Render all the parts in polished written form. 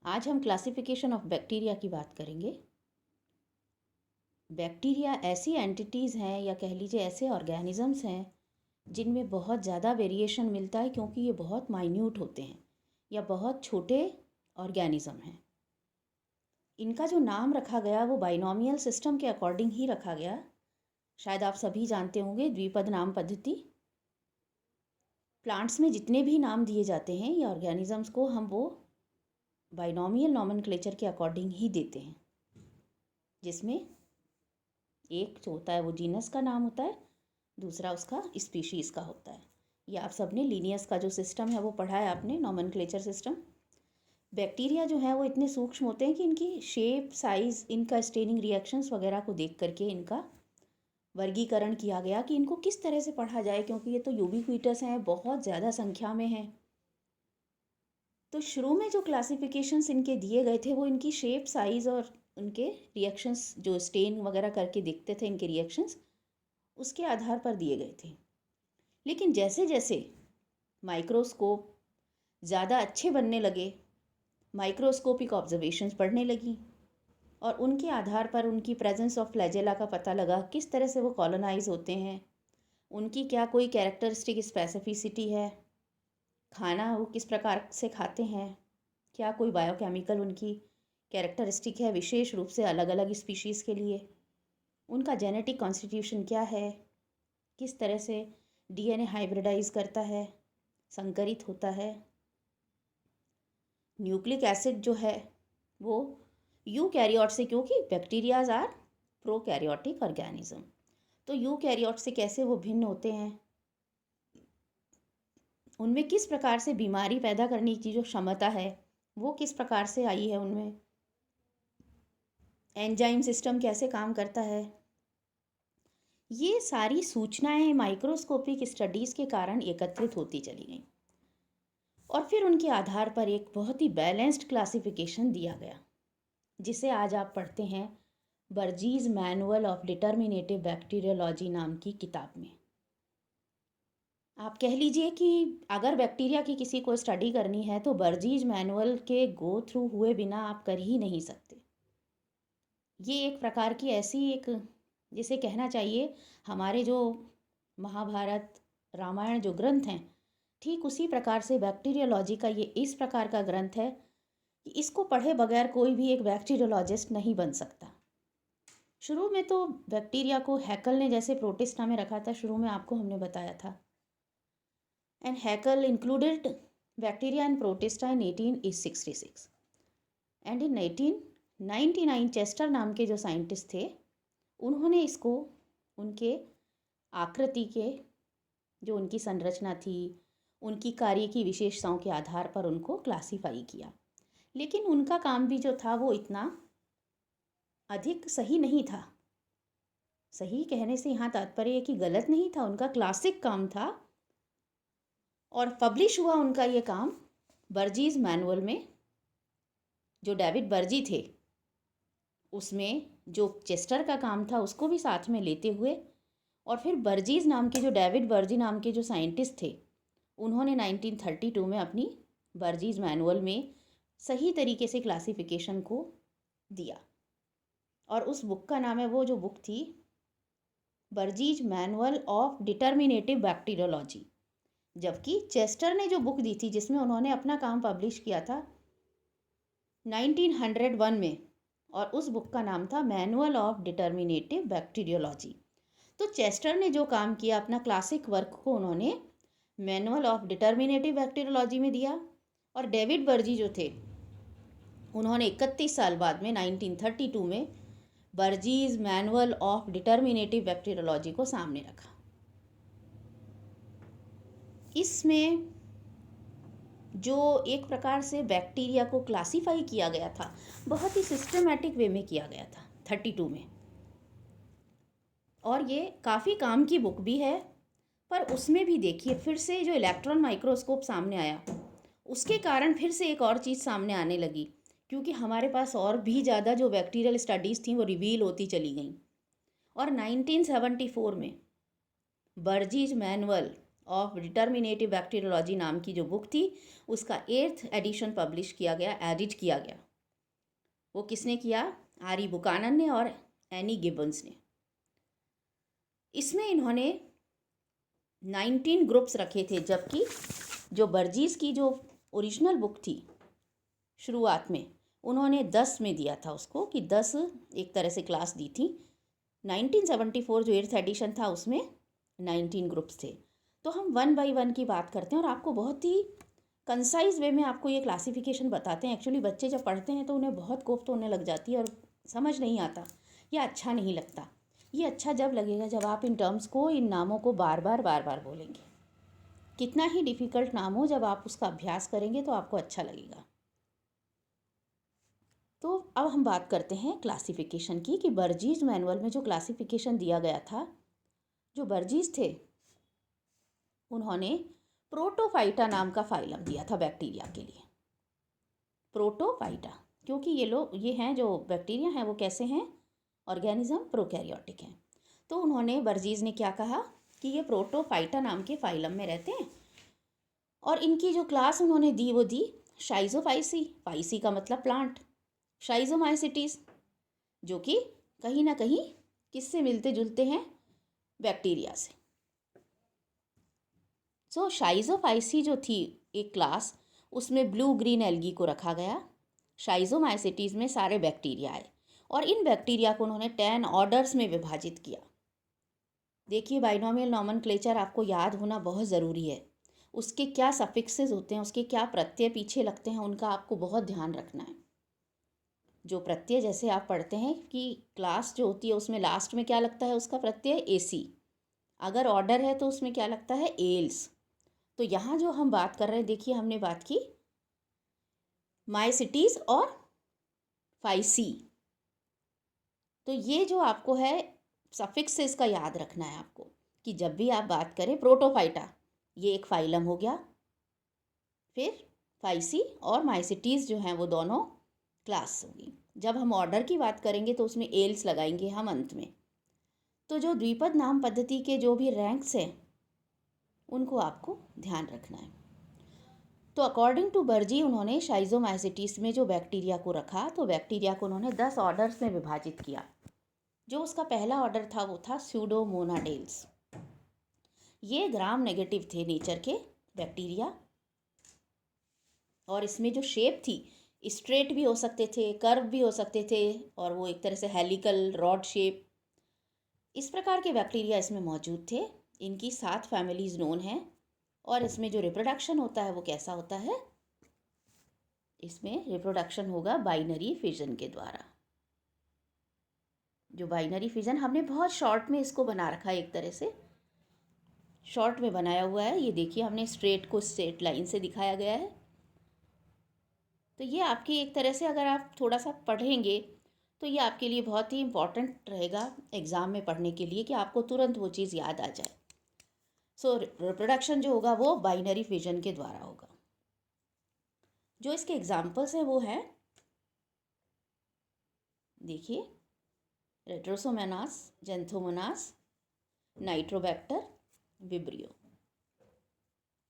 आज हम classification of bacteria की बात करेंगे। बैक्टीरिया ऐसी एंटिटीज़ हैं या कह लीजिए ऐसे ऑर्गेनिजम्स हैं जिनमें बहुत ज़्यादा वेरिएशन मिलता है, क्योंकि ये बहुत माइन्यूट होते हैं या बहुत छोटे ऑर्गेनिज्म हैं। इनका जो नाम रखा गया वो बाइनोमियल सिस्टम के अकॉर्डिंग ही रखा गया। शायद आप सभी जानते होंगे द्विपद नाम पद्धति। प्लांट्स में जितने भी नाम दिए जाते हैं या ऑर्गेनिजम्स को हम वो बाइनोमियल नॉमेनक्लेचर के अकॉर्डिंग ही देते हैं, जिसमें एक जो होता है वो जीनस का नाम होता है, दूसरा उसका स्पीशीज़ का होता है। ये आप सब ने लीनियस का जो सिस्टम है वो पढ़ा है आपने, नॉमेनक्लेचर सिस्टम। बैक्टीरिया जो है वो इतने सूक्ष्म होते हैं कि इनकी शेप, साइज़, इनका स्टेनिंग रिएक्शंस वगैरह को देख करके इनका वर्गीकरण किया गया कि इनको किस तरह से पढ़ा जाए, क्योंकि ये तो यूबिक्विटस हैं, बहुत ज़्यादा संख्या में हैं। तो शुरू में जो क्लासिफिकेशंस इनके दिए गए थे वो इनकी शेप, साइज़ और उनके रिएक्शंस जो स्टेन वगैरह करके दिखते थे, इनके रिएक्शंस उसके आधार पर दिए गए थे। लेकिन जैसे जैसे माइक्रोस्कोप ज़्यादा अच्छे बनने लगे, माइक्रोस्कोपिक ऑब्जर्वेशंस बढ़ने लगी और उनके आधार पर उनकी प्रेजेंस ऑफ फ्लैजेला का पता लगा, किस तरह से वो कॉलोनाइज होते हैं, उनकी क्या कोई कैरेक्टरिस्टिक स्पेसिफिसिटी है, खाना वो किस प्रकार से खाते हैं, क्या कोई बायोकेमिकल उनकी कैरेक्टरिस्टिक है विशेष रूप से अलग अलग स्पीशीज़ के लिए, उनका जेनेटिक कॉन्स्टिट्यूशन क्या है, किस तरह से डीएनए हाइब्रिडाइज करता है, संकरित होता है। न्यूक्लिक एसिड जो है वो यूकैरियोट से, क्योंकि बैक्टीरियाज आर प्रोकैरियोटिक ऑर्गेनिज्म, तो यूकैरियोट से कैसे वो भिन्न होते हैं, उनमें किस प्रकार से बीमारी पैदा करने की जो क्षमता है वो किस प्रकार से आई है, उनमें एंजाइम सिस्टम कैसे काम करता है, ये सारी सूचनाएं माइक्रोस्कोपिक स्टडीज़ के कारण एकत्रित होती चली गई और फिर उनके आधार पर एक बहुत ही बैलेंस्ड क्लासिफिकेशन दिया गया, जिसे आज आप पढ़ते हैं बर्जीज मैनुअल ऑफ डिटर्मिनेटिव बैक्टीरियोलॉजी नाम की किताब में। आप कह लीजिए कि अगर बैक्टीरिया की किसी को स्टडी करनी है तो बर्जीज मैनुअल के गो थ्रू हुए बिना आप कर ही नहीं सकते। ये एक प्रकार की ऐसी एक, जिसे कहना चाहिए हमारे जो महाभारत रामायण जो ग्रंथ हैं, ठीक उसी प्रकार से बैक्टीरियोलॉजी का ये इस प्रकार का ग्रंथ है कि इसको पढ़े बगैर कोई भी एक बैक्टीरियोलॉजिस्ट नहीं बन सकता। शुरू में तो बैक्टीरिया को हैकल ने जैसे प्रोटिस्टा में रखा था, शुरू में आपको हमने बताया था, and Haeckel included bacteria and protista in 1866 and in 1899 Chester नाम के जो साइंटिस्ट थे उन्होंने इसको उनके आकृति के, जो उनकी संरचना थी, उनकी कार्य की विशेषताओं के आधार पर उनको क्लासीफाई किया। लेकिन उनका काम भी जो था वो इतना अधिक सही नहीं था। सही कहने से यहाँ तात्पर्य है कि गलत नहीं था, उनका क्लासिक काम था और पब्लिश हुआ उनका ये काम बर्जीज मैनुअल में। जो डेविड बर्जी थे उसमें जो चेस्टर का काम था उसको भी साथ में लेते हुए, और फिर बर्जीज नाम के जो डेविड बर्जी नाम के जो साइंटिस्ट थे उन्होंने 1932 में अपनी बर्जीज मैनुअल में सही तरीके से क्लासिफिकेशन को दिया और उस बुक का नाम है, वो जो बुक थी बर्जीज मैनुअल ऑफ डिटर्मिनेटिव बैक्टीरियोलॉजी। जबकि चेस्टर ने जो बुक दी थी जिसमें उन्होंने अपना काम पब्लिश किया था 1901 में, और उस बुक का नाम था मैनुअल ऑफ डिटर्मिनेटिव बैक्टीरियोलॉजी। तो चेस्टर ने जो काम किया अपना क्लासिक वर्क को उन्होंने मैनुअल ऑफ डिटर्मिनेटिव बैक्टीरियोलॉजी में दिया, और डेविड बर्जी जो थे उन्होंने 31 साल बाद में 1932 में बर्जीज मैनुअल ऑफ डिटर्मिनेटिव बैक्टीरियोलॉजी को सामने रखा। इसमें जो एक प्रकार से बैक्टीरिया को क्लासीफाई किया गया था बहुत ही सिस्टमेटिक वे में किया गया था 32 में, और ये काफ़ी काम की बुक भी है। पर उसमें भी देखिए फिर से जो इलेक्ट्रॉन माइक्रोस्कोप सामने आया उसके कारण फिर से एक और चीज़ सामने आने लगी, क्योंकि हमारे पास और भी ज़्यादा जो बैक्टीरियल स्टडीज़ थी वो रिवील होती चली गई। और 1974 में बर्जीज मैनुअल ऑफ डिटर्मिनेटिव बैक्टीरियोलॉजी नाम की जो बुक थी उसका 8th एडिशन पब्लिश किया गया, एडिट किया गया। वो किसने किया? आर.ई. बुकानन ने और एनी गिब्बन्स ने। इसमें इन्होंने 19 ग्रुप्स रखे थे, जबकि जो बर्जीज की जो ओरिजिनल बुक थी शुरुआत में उन्होंने 10 में दिया था उसको, कि 10 एक तरह से क्लास दी थी। 1974 जो 8th एडिशन था उसमें 19 ग्रुप्स थे। तो हम 1 बाई 1 की बात करते हैं और आपको बहुत ही कंसाइज वे में आपको ये क्लासिफिकेशन बताते हैं। एक्चुअली बच्चे जब पढ़ते हैं तो उन्हें बहुत कोफ्त होने लग जाती है और समझ नहीं आता, ये अच्छा नहीं लगता। ये अच्छा जब लगेगा जब आप इन टर्म्स को, इन नामों को बार बार बोलेंगे। कितना ही डिफ़िकल्ट नाम हो, जब आप उसका अभ्यास करेंगे तो आपको अच्छा लगेगा। तो अब हम बात करते हैं क्लासिफिकेशन की, कि बर्जीज मैनुअल में जो क्लासिफिकेशन दिया गया था, जो बर्जीज थे उन्होंने प्रोटोफाइटा नाम का फाइलम दिया था बैक्टीरिया के लिए। प्रोटोफाइटा, क्योंकि ये हैं जो बैक्टीरिया हैं वो कैसे हैं? ऑर्गेनिज्म, प्रोकैरियोटिक हैं। तो उन्होंने, बर्जीज ने क्या कहा कि ये प्रोटोफाइटा नाम के फाइलम में रहते हैं और इनकी जो क्लास उन्होंने दी वो दी शाइजोफाइसी। फाइसी का मतलब प्लांट, शाइजोमाइसिटीज, जो कि कहीं ना कहीं किससे मिलते जुलते हैं? बैक्टीरिया से। सो शाइजोफाइसी जो थी एक क्लास, उसमें ब्लू ग्रीन एल्गी को रखा गया। शाइजोमाइसिटीज में सारे बैक्टीरिया आए और इन बैक्टीरिया को उन्होंने 10 ऑर्डर्स में विभाजित किया। देखिए, बाइनोमियल नॉमेनक्लेचर आपको याद होना बहुत ज़रूरी है। उसके क्या सफिक्सेस होते हैं, उसके क्या प्रत्यय पीछे लगते हैं, उनका आपको बहुत ध्यान रखना है। जो प्रत्यय, जैसे आप पढ़ते हैं कि क्लास जो होती है उसमें लास्ट में क्या लगता है? उसका प्रत्यय एसी। अगर ऑर्डर है तो उसमें क्या लगता है? एल्स। तो यहाँ जो हम बात कर रहे हैं, देखिए हमने बात की माइसिटीज और फाइसी। तो ये जो आपको है सफिक्सेस का याद रखना है आपको, कि जब भी आप बात करें प्रोटोफाइटा, ये एक फाइलम हो गया, फिर फाइसी और माइसिटीज जो हैं वो दोनों क्लास होगी। जब हम ऑर्डर की बात करेंगे तो उसमें एल्स लगाएंगे हम अंत में। तो जो द्विपद नाम पद्धति के जो भी रैंक्स हैं उनको आपको ध्यान रखना है। तो अकॉर्डिंग टू बर्जी उन्होंने शाइजोमाइसिटीज में जो बैक्टीरिया को रखा, तो बैक्टीरिया को उन्होंने 10 ऑर्डर्स में विभाजित किया। जो उसका पहला ऑर्डर था वो था स्यूडोमोनाडेल्स। ये ग्राम नेगेटिव थे नेचर के बैक्टीरिया, और इसमें जो शेप थी, स्ट्रेट भी हो सकते थे, कर्व भी हो सकते थे, और वो एक तरह से हेलिकल रॉड शेप, इस प्रकार के बैक्टीरिया इसमें मौजूद थे। इनकी 7 फैमिलीज नोन हैं। और इसमें जो रिप्रोडक्शन होता है वो कैसा होता है? इसमें रिप्रोडक्शन होगा बाइनरी फिजन के द्वारा। जो बाइनरी फिजन हमने बहुत शॉर्ट में इसको बना रखा है, एक तरह से शॉर्ट में बनाया हुआ है। ये देखिए, हमने स्ट्रेट को स्ट्रेट लाइन से दिखाया गया है। तो ये आपकी एक तरह से, अगर आप थोड़ा सा पढ़ेंगे तो ये आपके लिए बहुत ही इम्पॉर्टेंट रहेगा एग्ज़ाम में पढ़ने के लिए, कि आपको तुरंत वो चीज़ याद आ जाए। सो रिप्रोडक्शन जो होगा वो बाइनरी फिजन के द्वारा होगा। जो इसके एग्जाम्पल्स हैं वो हैं, देखिए, रेट्रोसोमोनास, जेंथोमोनास, नाइट्रोबैक्टर, विब्रियो।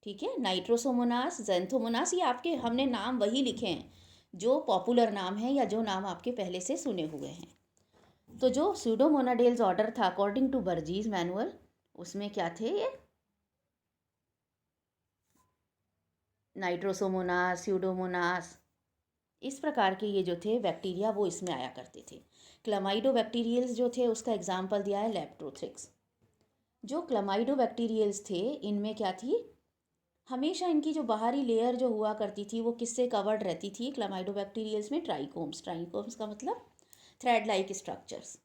ठीक है, नाइट्रोसोमोनास, जेंथोमोनास, ये आपके हमने नाम वही लिखे हैं जो पॉपुलर नाम है या जो नाम आपके पहले से सुने हुए हैं। तो जो स्यूडोमोनाडेल्स ऑर्डर था अकॉर्डिंग टू बर्जीज मैनुअल, उसमें क्या थे? ये नाइट्रोसोमोनास, स्यूडोमोनास, इस प्रकार के ये जो थे बैक्टीरिया वो इसमें आया करते थे। क्लमाइडोबैक्टीरियल्स जो थे उसका एग्जाम्पल दिया है लेप्टोथ्रिक्स। जो क्लमाइडोबैक्टीरियल्स थे इनमें क्या थी? हमेशा इनकी जो बाहरी लेयर जो हुआ करती थी वो किससे कवर्ड रहती थी? क्लमाइडोबैक्टीरियल्स में ट्राइकोम्स। ट्राइकोम्स का मतलब थ्रेड लाइक स्ट्रक्चर्स,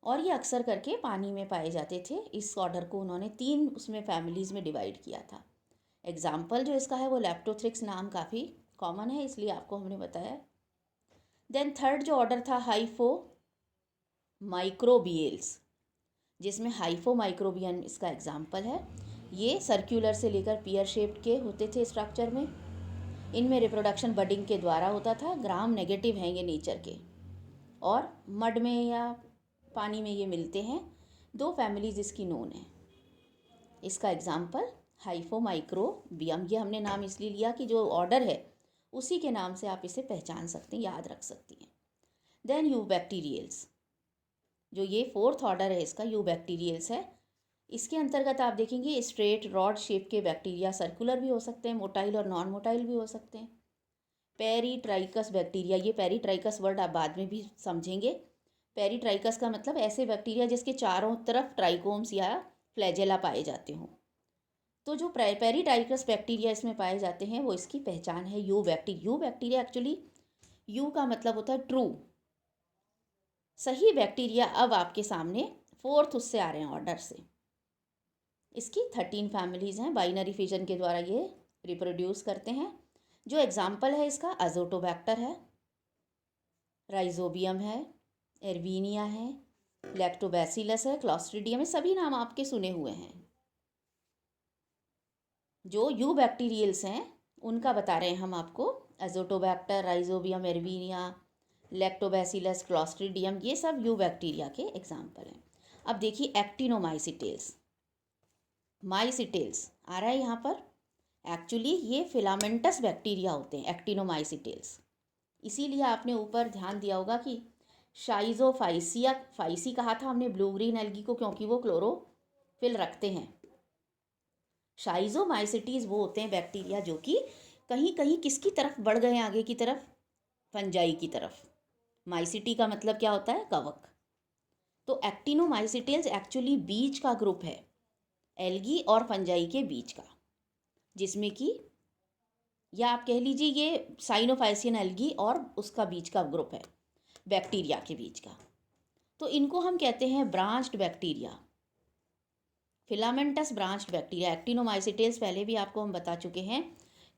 और ये अक्सर करके पानी में पाए जाते थे। इस ऑर्डर को उन्होंने 3 उसमें फैमिलीज़ में डिवाइड किया था। एग्जाम्पल जो इसका है वो लेप्टोथ्रिक्स नाम काफ़ी कॉमन है, इसलिए आपको हमने बताया। देन थर्ड जो ऑर्डर था हाइफो माइक्रोबियल्स, जिसमें हाइफो माइक्रोबियन इसका एग्जाम्पल है। ये सर्कुलर से लेकर पियर शेप्ड के होते थे स्ट्रक्चर में। इनमें रिप्रोडक्शन बडिंग के द्वारा होता था। ग्राम नेगेटिव हैं ये नेचर के, और मड में या पानी में ये मिलते हैं। 2 फैमिलीज इसकी नोन है। इसका एग्जाम्पल हाइफोमाइक्रोबियम, ये हमने नाम इसलिए लिया कि जो ऑर्डर है उसी के नाम से आप इसे पहचान सकते हैं, याद रख सकती हैं। देन यूबैक्टीरियल्स, जो ये फोर्थ ऑर्डर है इसका, यूबैक्टीरियल्स है। इसके अंतर्गत आप देखेंगे स्ट्रेट रॉड शेप के बैक्टीरिया सर्कुलर भी हो सकते हैं, मोटाइल और नॉन मोटाइल भी हो सकते हैं। पेरीट्राइकस बैक्टीरिया, ये पेरीट्राइकस वर्ड आप बाद में भी समझेंगे। पेरीट्राइकस का मतलब ऐसे बैक्टीरिया जिसके चारों तरफ ट्राइकोम्स या फ्लैजेला पाए जाते हों। तो जो पेरीट्राइकस बैक्टीरिया इसमें पाए जाते हैं वो इसकी पहचान है you bacteria. You bacteria actually you का मतलब होता है ट्रू, सही बैक्टीरिया। अब आपके सामने फोर्थ उससे आ रहे हैं ऑर्डर से। इसकी 13 फैमिलीज़ हैं, बाइनरी फिजन के द्वारा ये रिप्रोड्यूस करते हैं। जो एग्जाम्पल है इसका अजोटोबैक्टर है, राइजोबियम है, एर्वीनिया है, लैक्टोबैसिलस है, क्लॉस्ट्रीडियम है, सभी नाम आपके सुने हुए हैं। जो यू बैक्टीरियल्स हैं उनका बता रहे हैं हम आपको, अजोटोबैक्टर, राइजोबियम, एर्वीनिया, लैक्टोबैसिलस, क्लॉस्ट्रीडियम, ये सब यू बैक्टीरिया के एग्जाम्पल हैं। अब देखिए एक्टिनोमाइसिटेल्स, माइसिटेल्स आ रहा है यहाँ पर। एक्चुअली ये फिलामेंटस बैक्टीरिया होते हैं एक्टिनोमाइसिटेल्स। इसीलिए आपने ऊपर ध्यान दिया होगा कि शाइजोफाइसिया फाइसी कहा था हमने ब्लू ग्रीन एल्गी को, क्योंकि वो क्लोरोफिल रखते हैं। शाइजोमाइसिटीज वो होते हैं बैक्टीरिया जो कि कहीं कहीं किसकी तरफ बढ़ गए हैं, आगे की तरफ, फंजाई की तरफ। माइसिटी का मतलब क्या होता है, कवक। तो एक्टिनोमाइसिटेल्स एक्चुअली बीज का ग्रुप है, एल्गी और फंजाई के बीच का, जिसमें कि, या आप कह लीजिए ये साइनोफाइसियन एल्गी और उसका बीच का ग्रुप है, बैक्टीरिया के बीच का। तो इनको हम कहते हैं branched bacteria, filamentous branched bacteria. Actinomycetales पहले भी आपको हम बता चुके हैं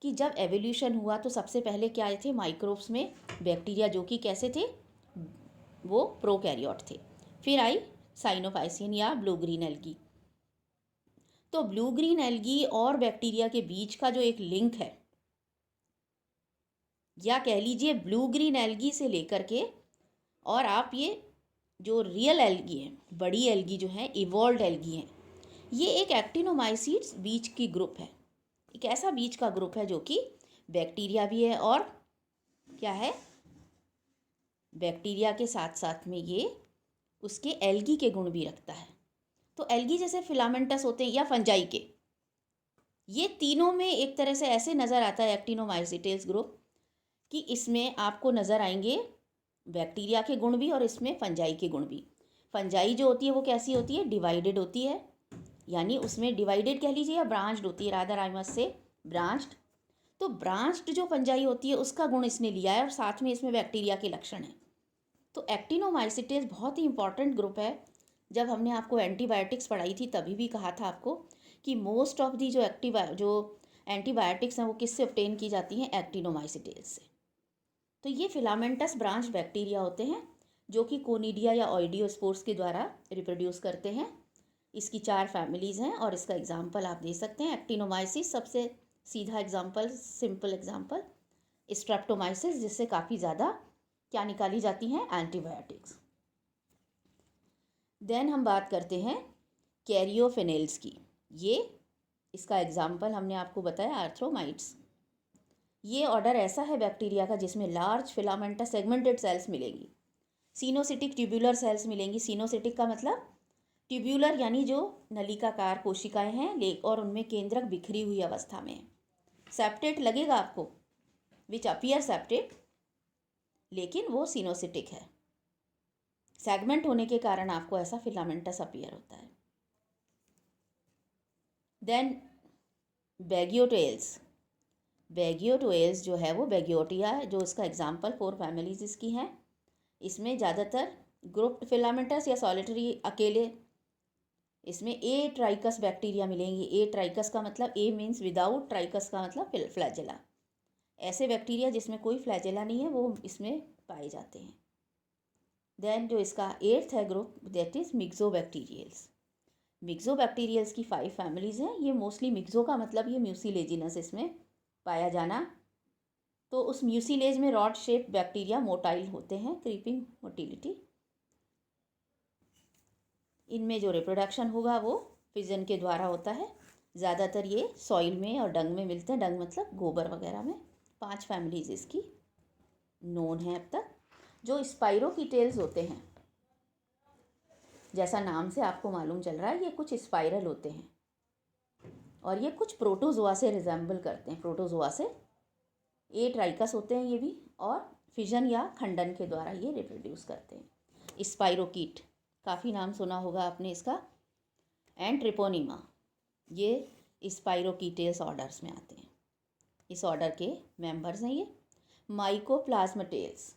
कि जब एवोल्यूशन हुआ तो सबसे पहले क्या आए थे, माइक्रोब्स में बैक्टीरिया, जो कि कैसे थे, वो प्रोकैरियोट थे। फिर आई साइनोफाइसियन या ब्लू ग्रीन एल्गी। तो ब्लू ग्रीन एल्गी और बैक्टीरिया के बीच का जो एक लिंक है, या कह लीजिए ब्लू ग्रीन एल्गी से लेकर के, और आप ये जो रियल एल्गी हैं, बड़ी एल्गी जो है, इवॉल्व एल्गी हैं, ये एक एक्टिनोमाइसिट्स बीज की ग्रुप है। एक ऐसा बीज का ग्रुप है जो कि बैक्टीरिया भी है और क्या है, बैक्टीरिया के साथ साथ में ये उसके एल्गी के गुण भी रखता है। तो एल्गी जैसे फिलामेंटस होते हैं या फंजाई के, ये तीनों में एक तरह से ऐसे नज़र आता है एक्टिनोमाइसिटेल्स ग्रुप कि इसमें आपको नज़र आएंगे बैक्टीरिया के गुण भी और इसमें फंजाई के गुण भी। फंजाई जो होती है वो कैसी होती है, डिवाइडेड होती है, यानी उसमें डिवाइडेड कह लीजिए या ब्रांच्ड होती है, rather I must say branched. तो ब्रांच्ड जो फंजाई होती है उसका गुण इसने लिया है और साथ में इसमें बैक्टीरिया के लक्षण हैं। तो एक्टिनोमाइसिटेल्स बहुत ही इंपॉर्टेंट ग्रुप है। जब हमने आपको एंटीबायोटिक्स पढ़ाई थी तभी भी कहा था आपको कि मोस्ट ऑफ दी जो एंटीबायोटिक्स हैं वो किससे ऑब्टेन की जाती हैं, एक्टिनोमाइसिटेल्स से। तो ये फिलामेंटस ब्रांच बैक्टीरिया होते हैं जो कि कोनिडिया या ऑइडियोस्पोर्स के द्वारा रिप्रोड्यूस करते हैं। इसकी 4 फैमिलीज़ हैं और इसका एग्जाम्पल आप दे सकते हैं। एक्टिनोमाइसिस सबसे सीधा एग्जाम्पल, सिंपल एग्जाम्पल, स्ट्रेप्टोमाइसिस जिससे काफ़ी ज़्यादा क्या निकाली जाती हैं, एंटीबायोटिक्स। देन हम बात करते हैं कैरियोफिनेल्स की। ये इसका एग्जाम्पल हमने आपको बताया आर्थ्रोमाइट्स। ये ऑर्डर ऐसा है बैक्टीरिया का जिसमें लार्ज फिलामेंटस सेगमेंटेड सेल्स मिलेंगी, सिनोसिटिक ट्यूब्यूलर सेल्स मिलेंगी। सिनोसिटिक का मतलब ट्यूब्यूलर यानी जो नलिकाकार कोशिकाएं हैं और उनमें केंद्रक बिखरी हुई अवस्था में है। सेप्टेट लगेगा आपको, विच अपीयर सेप्टेट, लेकिन वो सिनोसिटिक है। सेगमेंट होने के कारण आपको ऐसा फिलामेंटस अपीयर होता है। देन बैगियोटेल्स, बैगियोटेल्स जो है वो बैगियोटिया है, जो इसका एग्जाम्पल 4 फैमिलीज इसकी हैं। इसमें ज़्यादातर ग्रुप फिलामेंटस या सॉलिटरी अकेले, इसमें ए ट्राइकस बैक्टीरिया मिलेंगी। ए ट्राइकस का मतलब, ए मीन्स विदाउट, ट्राइकस का मतलब फ्लैजेला। ऐसे बैक्टीरिया जिसमें कोई फ्लैजेला नहीं है वो इसमें पाए जाते हैं। देन जो इसका 8th है ग्रुप, दैट इज़ मिक्सोबैक्टीरियल्स। मिक्सोबैक्टीरियल्स की 5 फैमिलीज़ हैं। ये मोस्टली, मिक्सो का मतलब ये म्यूसिलेजिनस इसमें पाया जाना। तो उस म्यूसिलेज में रॉड शेप बैक्टीरिया मोटाइल होते हैं, क्रीपिंग मोटिलिटी। इनमें जो रिप्रोडक्शन होगा वो फिजन के द्वारा होता है। ज़्यादातर ये सॉइल में और डंग में मिलते हैं। डंग मतलब गोबर वगैरह में। 5 फैमिलीज इसकी नोन है अब तक। जो स्पाइरोकीटेल्स होते हैं, जैसा नाम से आपको मालूम चल रहा है, ये कुछ स्पाइरल होते हैं और ये कुछ प्रोटोजोआ से रिजेंबल करते हैं। प्रोटोजोआ से 8 राइकस होते हैं ये भी, और फिजन या खंडन के द्वारा ये रिप्रोड्यूस करते हैं। स्पाइरोकीट, काफ़ी नाम सुना होगा आपने इसका। एंड ट्रिपोनिमा, ये स्पाइरोकीटेल्स ऑर्डर्स में आते हैं। इस ऑर्डर के मेंबर्स हैं ये। माइकोप्लाज्मेटेल्स,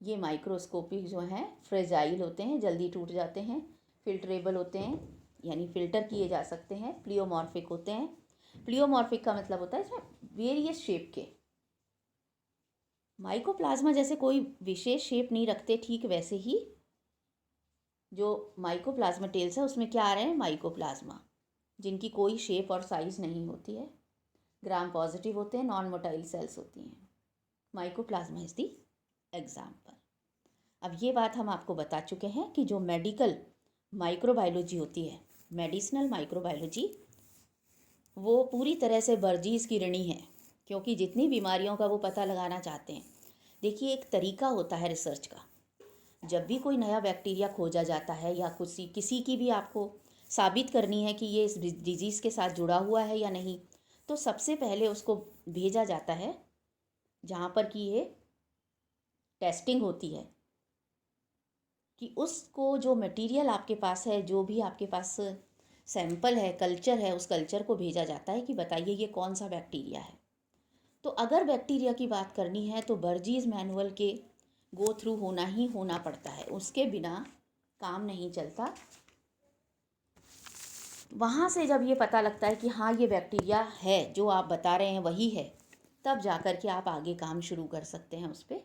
ये माइक्रोस्कोपिक जो हैं, फ्रेजाइल होते हैं, जल्दी टूट जाते हैं, फिल्ट्रेबल होते हैं यानी फिल्टर किए जा सकते हैं, प्लियोमॉर्फिक होते हैं। प्लियोमॉर्फिक का मतलब होता है इसमें वेरियस शेप के। माइकोप्लाज्मा जैसे कोई विशेष शेप नहीं रखते, ठीक वैसे ही जो माइकोप्लाज्मेटेल्स है उसमें क्या आ रहे हैं, माइकोप्लाज्मा, जिनकी कोई शेप और साइज़ नहीं होती है, ग्राम पॉजिटिव होते हैं, नॉन मोटाइल सेल्स होती हैं। Mycoplasma is the example. अब ये बात हम आपको बता चुके हैं कि जो मेडिकल माइक्रोबायोलॉजी होती है, मेडिसिनल माइक्रोबायोलॉजी, वो पूरी तरह से बर्जीज की ऋणी है, क्योंकि जितनी बीमारियों का वो पता लगाना चाहते हैं। देखिए, एक तरीका होता है रिसर्च का। जब भी कोई नया बैक्टीरिया खोजा जाता है या किसी की भी आपको साबित करनी है कि ये इस डिजीज़ के साथ जुड़ा हुआ है या नहीं, तो सबसे पहले उसको भेजा जाता है जहाँ पर कि ये टेस्टिंग होती है, कि उसको जो मटेरियल आपके पास है, जो भी आपके पास सैंपल है, कल्चर है, उस कल्चर को भेजा जाता है कि बताइए ये कौन सा बैक्टीरिया है। तो अगर बैक्टीरिया की बात करनी है तो बर्जीज मैनुअल के गो थ्रू होना ही होना पड़ता है, उसके बिना काम नहीं चलता। वहाँ से जब ये पता लगता है कि हाँ ये बैक्टीरिया है, जो आप बता रहे हैं वही है, तब जाकर के आप आगे काम शुरू कर सकते हैं उस पर।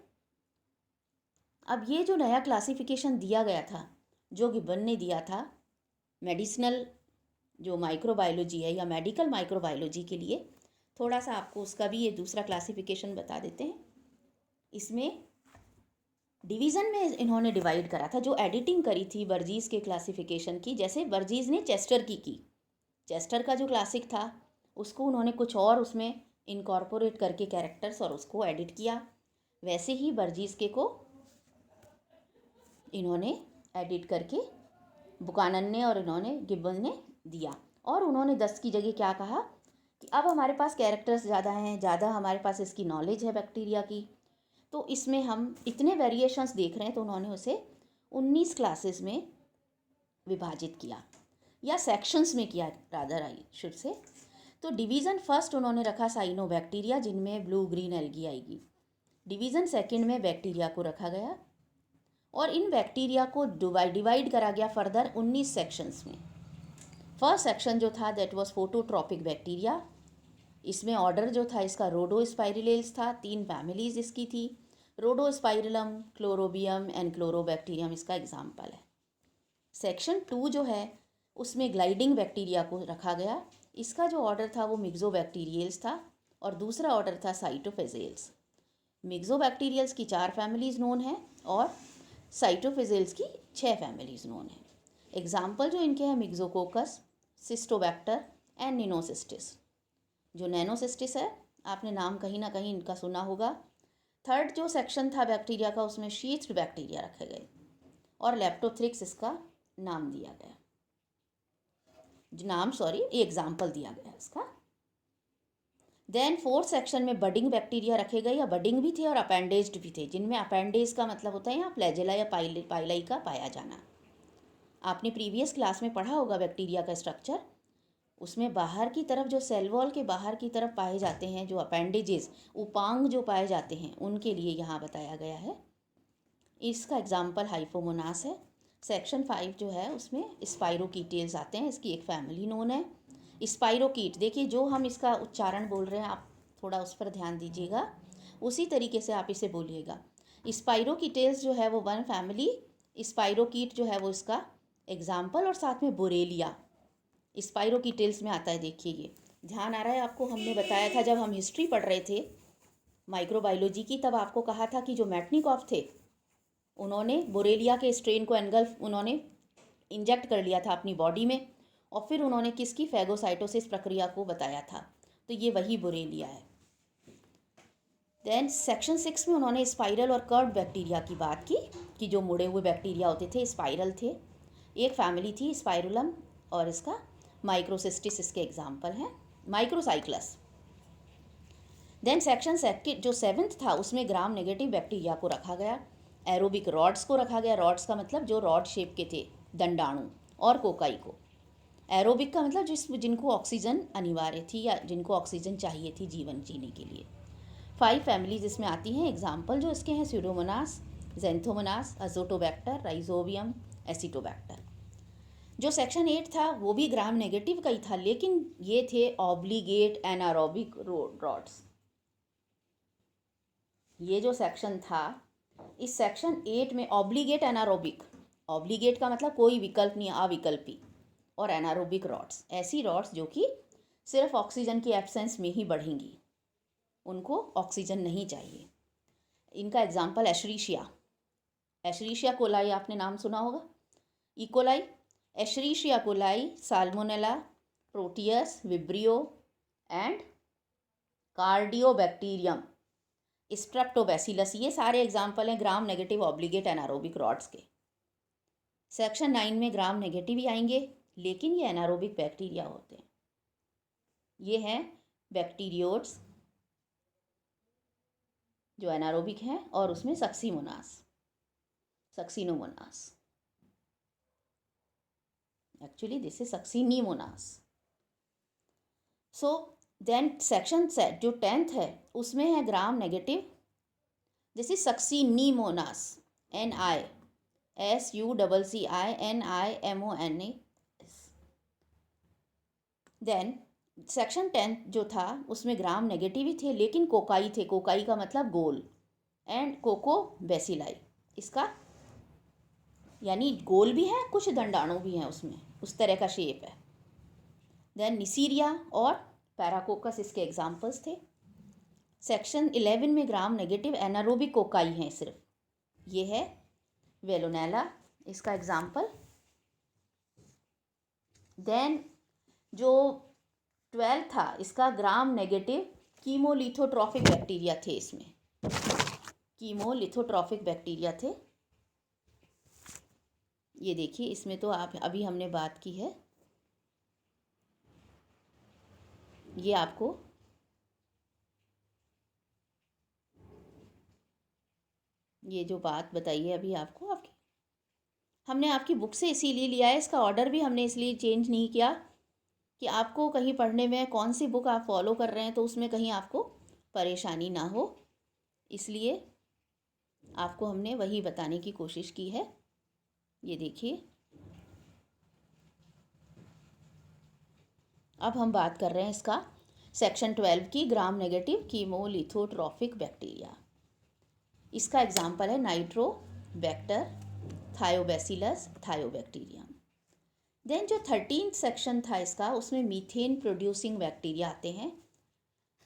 अब ये जो नया क्लासिफिकेशन दिया गया था, जो गिब्बन ने दिया था मेडिसिनल जो माइक्रोबायोलॉजी है या मेडिकल माइक्रोबायोलॉजी के लिए, थोड़ा सा आपको उसका भी ये दूसरा क्लासिफिकेशन बता देते हैं। इसमें डिवीज़न में इन्होंने डिवाइड करा था, जो एडिटिंग करी थी बर्जीज के क्लासिफिकेशन की। जैसे बर्जीज ने चेस्टर की चेस्टर का जो क्लासिक था उसको उन्होंने कुछ और उसमें इनकॉर्पोरेट करके कैरेक्टर्स और उसको एडिट किया, वैसे ही बर्जीज के को इन्होंने एडिट करके बुकानन ने और इन्होंने गिब्बन ने दिया। और उन्होंने 10 की जगह क्या कहा कि अब हमारे पास कैरेक्टर्स ज़्यादा हैं, ज़्यादा हमारे पास इसकी नॉलेज है बैक्टीरिया की, तो इसमें हम इतने वेरिएशंस देख रहे हैं, तो उन्होंने उसे 19 क्लासेस में विभाजित किया, या सेक्शंस में किया रादर आई शुड से। तो डिवीज़न फर्स्ट उन्होंने रखा साइनोबैक्टीरिया, जिनमें ब्लू ग्रीन एल्गी आएगी। डिवीज़न सेकंड में बैक्टीरिया को रखा गया, और इन बैक्टीरिया को डिवाइड करा गया फर्दर 19 सेक्शंस में। फर्स्ट सेक्शन जो था दैट वाज फोटोट्रॉपिक बैक्टीरिया। इसमें ऑर्डर जो था इसका रोडोस्पाइरलेस था, 3 फैमिलीज इसकी थी, रोडोस्पाइरलम, क्लोरोबियम एंड क्लोरोबैक्टीरियम इसका एग्जाम्पल है। सेक्शन 2 जो है उसमें ग्लाइडिंग बैक्टीरिया को रखा गया। इसका जो ऑर्डर था वो मिक्सोबैक्टीरियल्स था, और दूसरा ऑर्डर था साइटोफेजेल्स। मिक्सोबैक्टीरियल्स की 4 फैमिलीज नोन है, और साइटोफेजेल्स की 6 फैमिलीज नोन है। एग्जाम्पल जो इनके हैं मिक्सोकोकस, सिस्टोबैक्टर एंड निनोसिस्टिस। जो नैनोसिस्टिस है, आपने नाम कहीं ना कहीं इनका सुना होगा। थर्ड जो सेक्शन था बैक्टीरिया का, उसमें शीथ्ड बैक्टीरिया रखे गए, और लेप्टोथ्रिक्स इसका नाम दिया गया, एग्जाम्पल दिया गया इसका। देन फोर्थ सेक्शन में बडिंग बैक्टीरिया रखे गए, या बडिंग भी थे और अपेंडेज्ड भी थे, जिनमें अपेंडेज का मतलब होता है यहाँ फ्लैजेला या पाइलाई का पाया जाना। आपने प्रीवियस क्लास में पढ़ा होगा बैक्टीरिया का स्ट्रक्चर। उसमें बाहर की तरफ जो सेल वॉल के बाहर की तरफ पाए जाते हैं, जो अपेंडेजेस, उपांग जो पाए जाते हैं, उनके लिए यहाँ बताया गया है। इसका एग्जाम्पल हाइपोमोनास है। सेक्शन 5 जो है उसमें स्पाइरोकीटेल्स आते हैं, इसकी एक फैमिली नोन है स्पाइरोकीट। देखिए, जो हम इसका उच्चारण बोल रहे हैं आप थोड़ा उस पर ध्यान दीजिएगा, उसी तरीके से आप इसे बोलिएगा। स्पाइरोकीटेल्स जो है वो 1 फैमिली, स्पाइरोकीट जो है वो इसका एग्जाम्पल, और साथ में बोरेलिया स्पाइरोकीटेल्स में आता है। देखिए, ये ध्यान आ रहा है आपको? हमने बताया था जब हम हिस्ट्री पढ़ रहे थे माइक्रोबायोलॉजी की, तब आपको कहा था कि जो मैटनिकॉफ थे उन्होंने बोरेलिया के स्ट्रेन को उन्होंने इंजेक्ट कर लिया था अपनी बॉडी में, और फिर उन्होंने किसकी फैगोसाइटोसिस प्रक्रिया को बताया था, तो ये वही बुरेलिया है। देन सेक्शन 6 में उन्होंने स्पाइरल और कर्व्ड बैक्टीरिया की बात की कि जो मुड़े हुए बैक्टीरिया होते थे, स्पाइरल थे। एक फैमिली थी स्पाइरुलम और इसका माइक्रोसिस्टिस इसके एग्जाम्पल हैं, माइक्रोसाइक्लस। देन सेक्शन जो 7th था उसमें ग्राम नेगेटिव बैक्टीरिया को रखा गया, एरोबिक रॉड्स को रखा गया। रॉड्स का मतलब जो रॉड शेप के थे, दंडाणु, और कोकाई को। एरोबिक का मतलब जिनको ऑक्सीजन अनिवार्य थी या जिनको ऑक्सीजन चाहिए थी जीवन जीने के लिए। 5 फैमिलीज इसमें आती हैं। एग्जाम्पल जो इसके हैं, स्यूडोमोनास, ज़ेंथोमोनास, अजोटोबैक्टर, राइजोबियम, एसिटोबैक्टर। जो सेक्शन 8 था वो भी ग्राम नेगेटिव का ही था, लेकिन ये थे ऑब्लिगेट एनारोबिक रॉड्स। ये जो सेक्शन था, इस सेक्शन 8 में ऑब्लिगेट एनारोबिक, ऑब्लिगेट का मतलब कोई विकल्प नहीं, अविकल्पी, और एनारोबिक रॉड्स, ऐसी रॉड्स जो कि सिर्फ ऑक्सीजन की एब्सेंस में ही बढ़ेंगी, उनको ऑक्सीजन नहीं चाहिए। इनका एग्जाम्पल एशरीशिया, एशरीशिया कोलाई आपने नाम सुना होगा, E coli, Escherichia coli, Salmonella, Proteus, Vibrio and Cardiobacterium, Streptobacillus. ये सारे एग्जाम्पल हैं gram negative obligate anaerobic rods के। सेक्शन 9 में ग्राम नेगेटिव ही आएंगे, लेकिन ये एनारोबिक बैक्टीरिया होते हैं। ये हैं बैक्टीरियोट्स जो एनारोबिक हैं, और उसमें Succimonas, Succinomonas, actually this is Succinimonas. So then section set जो 10th है उसमें है gram negative, this is Succinimonas, NISUCCINIMONAS। Then section 10 जो था उसमें ग्राम नेगेटिव ही थे, लेकिन कोकाई थे, कोकाई का मतलब गोल, एंड कोको बेसिलाई, इसका यानी गोल भी है, कुछ दंडाणु भी हैं उसमें, उस तरह का शेप है। देन निसीरिया और पैराकोकस इसके एग्जाम्पल्स थे। सेक्शन 11 में ग्राम नेगेटिव एनारोबिक कोकाई हैं सिर्फ, ये है वेलोनेला, इसका एग्जाम्पल। देन जो 12 था इसका ग्राम नेगेटिव कीमोलिथोट्रॉफिक बैक्टीरिया थे, इसमें कीमोलिथोट्रॉफिक बैक्टीरिया थे। ये देखिए, इसमें तो आप अभी हमने बात की है, ये आपको ये जो बात बताई है अभी आपको, आपकी हमने आपकी बुक से इसीलिए लिया है, इसका ऑर्डर भी हमने इसलिए चेंज नहीं किया कि आपको कहीं पढ़ने में कौन सी बुक आप फॉलो कर रहे हैं तो उसमें कहीं आपको परेशानी ना हो, इसलिए आपको हमने वही बताने की कोशिश की है। ये देखिए, अब हम बात कर रहे हैं इसका सेक्शन 12 की, ग्राम नेगेटिव कीमोलिथोट्रॉफिक बैक्टीरिया। इसका एग्जाम्पल है नाइट्रोबैक्टर, थायोबैसिलस, थायोबैक्टीरियम। देन जो 13th सेक्शन था इसका, उसमें मीथेन प्रोड्यूसिंग बैक्टीरिया आते हैं,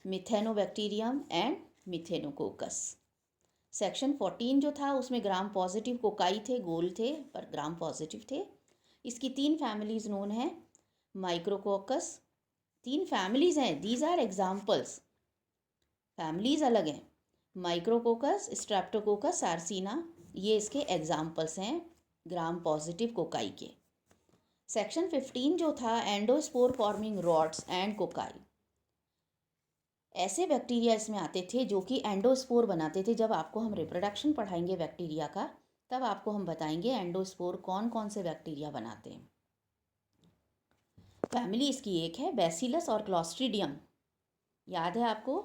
मिथेनोबैक्टीरियम एंड मिथेनोकोकस। सेक्शन 14 जो था उसमें ग्राम पॉजिटिव कोकाई थे, गोल थे पर ग्राम पॉजिटिव थे। इसकी 3 फैमिलीज नोन है, माइक्रोकोकस, 3 फैमिलीज हैं, दीज आर एग्जाम्पल्स, फैमिलीज अलग हैं, माइक्रोकोकस, स्ट्रेप्टोकोकस, सार्सिना, ये इसके एग्जाम्पल्स हैं ग्राम पॉजिटिव कोकाई के। सेक्शन 15 जो था endospore forming rods and cocci, ऐसे बैक्टीरिया इसमें आते थे जो कि एंडोस्पोर बनाते थे। जब आपको हम रिप्रोडक्शन पढ़ाएंगे बैक्टीरिया का, तब आपको हम बताएंगे एंडोस्पोर कौन कौन से बैक्टीरिया बनाते हैं। फैमिली इसकी एक है बैसिलस और क्लॉस्ट्रीडियम, याद है आपको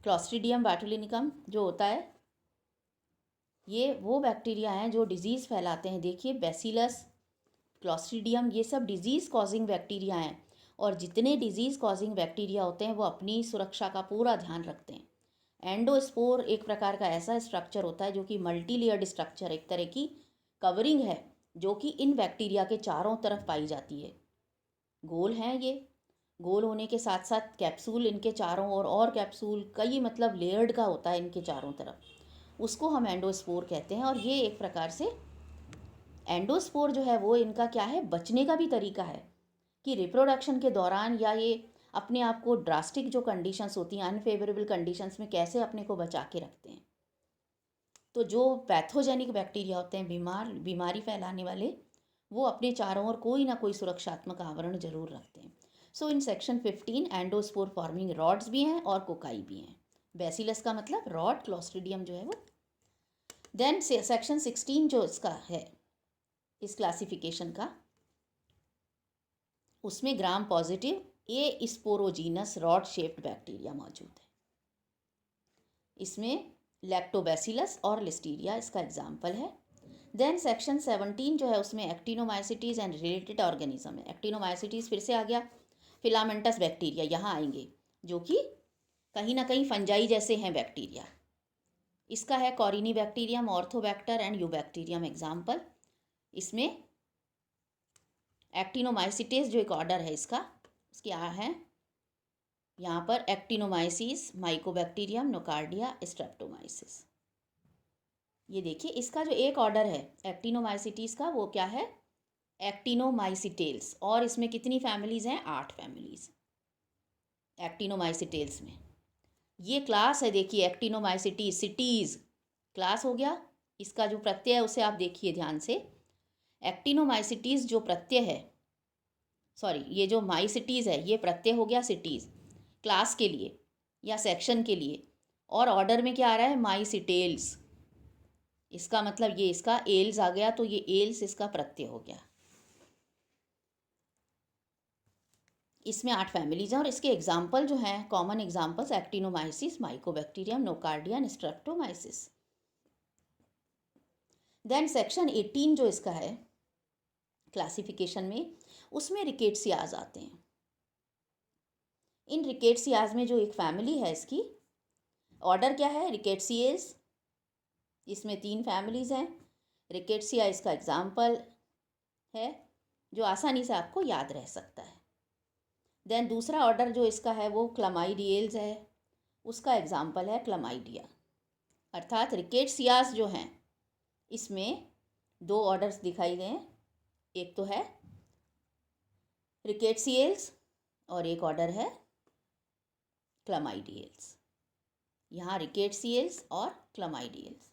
क्लॉस्ट्रीडियम बाटुलिनिकम जो होता है, ये वो बैक्टीरिया हैं जो डिजीज़ फैलाते हैं। देखिए बैसिलस, क्लॉस्ट्रीडियम, ये सब डिजीज़ कॉजिंग बैक्टीरिया हैं, और जितने डिजीज़ कॉजिंग बैक्टीरिया होते हैं वो अपनी सुरक्षा का पूरा ध्यान रखते हैं। एंडोस्पोर एक प्रकार का ऐसा स्ट्रक्चर होता है जो कि मल्टी लेयर्ड स्ट्रक्चर, एक तरह की कवरिंग है जो कि इन बैक्टीरिया के चारों तरफ पाई जाती है। गोल हैं ये, गोल होने के साथ साथ कैप्सूल इनके चारों ओर, और कैप्सूल कई मतलब लेयर्ड का होता है इनके चारों तरफ, उसको हम एंडोस्पोर कहते हैं। और ये एक प्रकार से एंडोस्पोर जो है वो इनका क्या है, बचने का भी तरीका है। कि रिप्रोडक्शन के दौरान या ये अपने आप को ड्रास्टिक जो कंडीशंस होती हैं, अनफेवरेबल कंडीशंस में कैसे अपने को बचा के रखते हैं। तो जो पैथोजेनिक बैक्टीरिया होते हैं, बीमारी फैलाने वाले, वो अपने चारों ओर कोई ना कोई सुरक्षात्मक आवरण जरूर रखते हैं। So in section 15 endospore forming rods भी हैं और कोकाई भी हैं। बैसिलस का मतलब रॉड, क्लोस्ट्रीडियम जो है वो। देन सेक्शन 16 जो इसका है, इस क्लासिफिकेशन का, उसमें ग्राम पॉजिटिव ए स्पोरोजीनस रॉड शेप्ड बैक्टीरिया मौजूद है। इसमें लैक्टोबैसिलस और लिस्टीरिया इसका एग्जाम्पल है। देन सेक्शन 17 जो है उसमें एक्टिनोमाइसिटीज़ एंड रिलेटेड ऑर्गेनिज्म है। एक्टिनोमाइसिटीज़ फिर से आ गया, फिलामेंटस बैक्टीरिया यहाँ आएंगे, जो कि कहीं ना कहीं फंजाई जैसे हैं बैक्टीरिया। इसका है कॉरिनी बैक्टीरियम, ऑर्थोबैक्टर एंड यूबैक्टीरियम एग्जाम्पल। इसमें एक्टिनोमाइसिटीज जो एक ऑर्डर है इसका, उसकी है यहाँ पर एक्टिनोमाइसिस, माइकोबैक्टीरियम, नोकार्डिया, स्ट्रेप्टोमाइसिस। ये देखिए इसका जो एक ऑर्डर है एक्टिनोमाइसिटीज का, वो क्या है, एक्टिनोमाइसिटेल्स। और इसमें कितनी फैमिलीज़ हैं, 8 फैमिलीज़ एक्टिनोमाइसिटेल्स में। ये क्लास है, देखिए एक्टिनोमाइसिटीज, सिटीज़ क्लास हो गया। इसका जो प्रत्यय है उसे आप देखिए ध्यान से। एक्टिनोमाइसिटीज़ जो प्रत्यय है, सॉरी ये जो माइसिटीज़ है ये प्रत्यय हो गया सिटीज़ क्लास के लिए या सेक्शन के लिए। और ऑर्डर में क्या आ रहा है, माइसिटेल्स। इसका मतलब ये इसका एल्स आ गया, तो ये एल्स इसका प्रत्यय हो गया। इसमें 8 फैमिलीज हैं और इसके एग्जाम्पल जो हैं, common examples, actinomyces, mycobacterium, nocardia, streptomyces. Then section 18 जो इसका है क्लासिफिकेशन में, उसमें रिकेट्सियाज आते हैं। इन रिकेट्सियाज में जो एक फैमिली है, इसकी ऑर्डर क्या है, रिकेट्सिएज। इसमें 3 फैमिलीज हैं। रिकेट्सिया इसका एग्जाम्पल है जो आसानी से आपको याद रह सकता है। देन दूसरा ऑर्डर जो इसका है वो क्लमाइडियल्स है, उसका एग्जाम्पल है क्लमाइडिया। अर्थात रिकेट्सियाज जो हैं इसमें 2 ऑर्डर्स दिखाई गए हैं, एक तो है रिकेट्सियल्स और एक ऑर्डर है क्लमाइडियल्स। यहाँ रिकेट्सियल्स और क्लमाइडियल्स।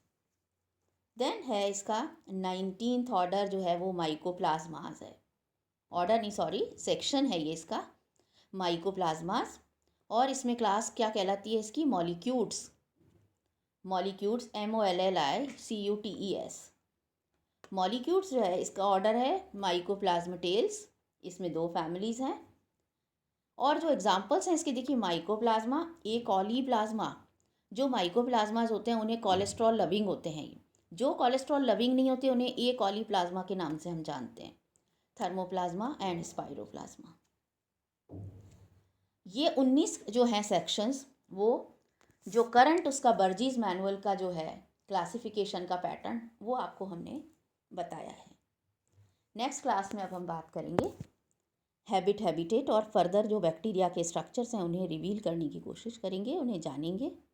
देन है इसका 19th ऑर्डर जो है वो माइकोप्लाज्मास है। ऑर्डर नहीं, सॉरी, सेक्शन है ये इसका, माइकोप्लाज्मास। और इसमें क्लास क्या कहलाती है इसकी, मॉलिक्यूट्स। मॉलिक्यूट्स, MOLLICUTES। मॉलिक्यूट्स जो है इसका ऑर्डर है माइकोप्लाज्मेटेल्स। इसमें 2 फैमिलीज़ हैं। और जो एग्जांपल्स हैं इसके देखिए, माइकोप्लाज्मा, ए कॉली प्लाज्मा। जो माइकोप्लाज्माज होते हैं उन्हें कोलेस्ट्रॉल लविंग होते हैं। जो कोलेस्ट्रॉल लविंग नहीं होते उन्हें ए कॉली प्लाज्मा के नाम से हम जानते हैं, थर्मोप्लाज्मा एंड स्पाइरोप्लाज्मा। ये 19 जो हैं सेक्शंस, वो जो करंट उसका बर्जीज मैनुअल का जो है क्लासिफिकेशन का पैटर्न, वो आपको हमने बताया है। नेक्स्ट क्लास में अब हम बात करेंगे हैबिटेट और फर्दर जो बैक्टीरिया के स्ट्रक्चर्स हैं उन्हें रिवील करने की कोशिश करेंगे, उन्हें जानेंगे।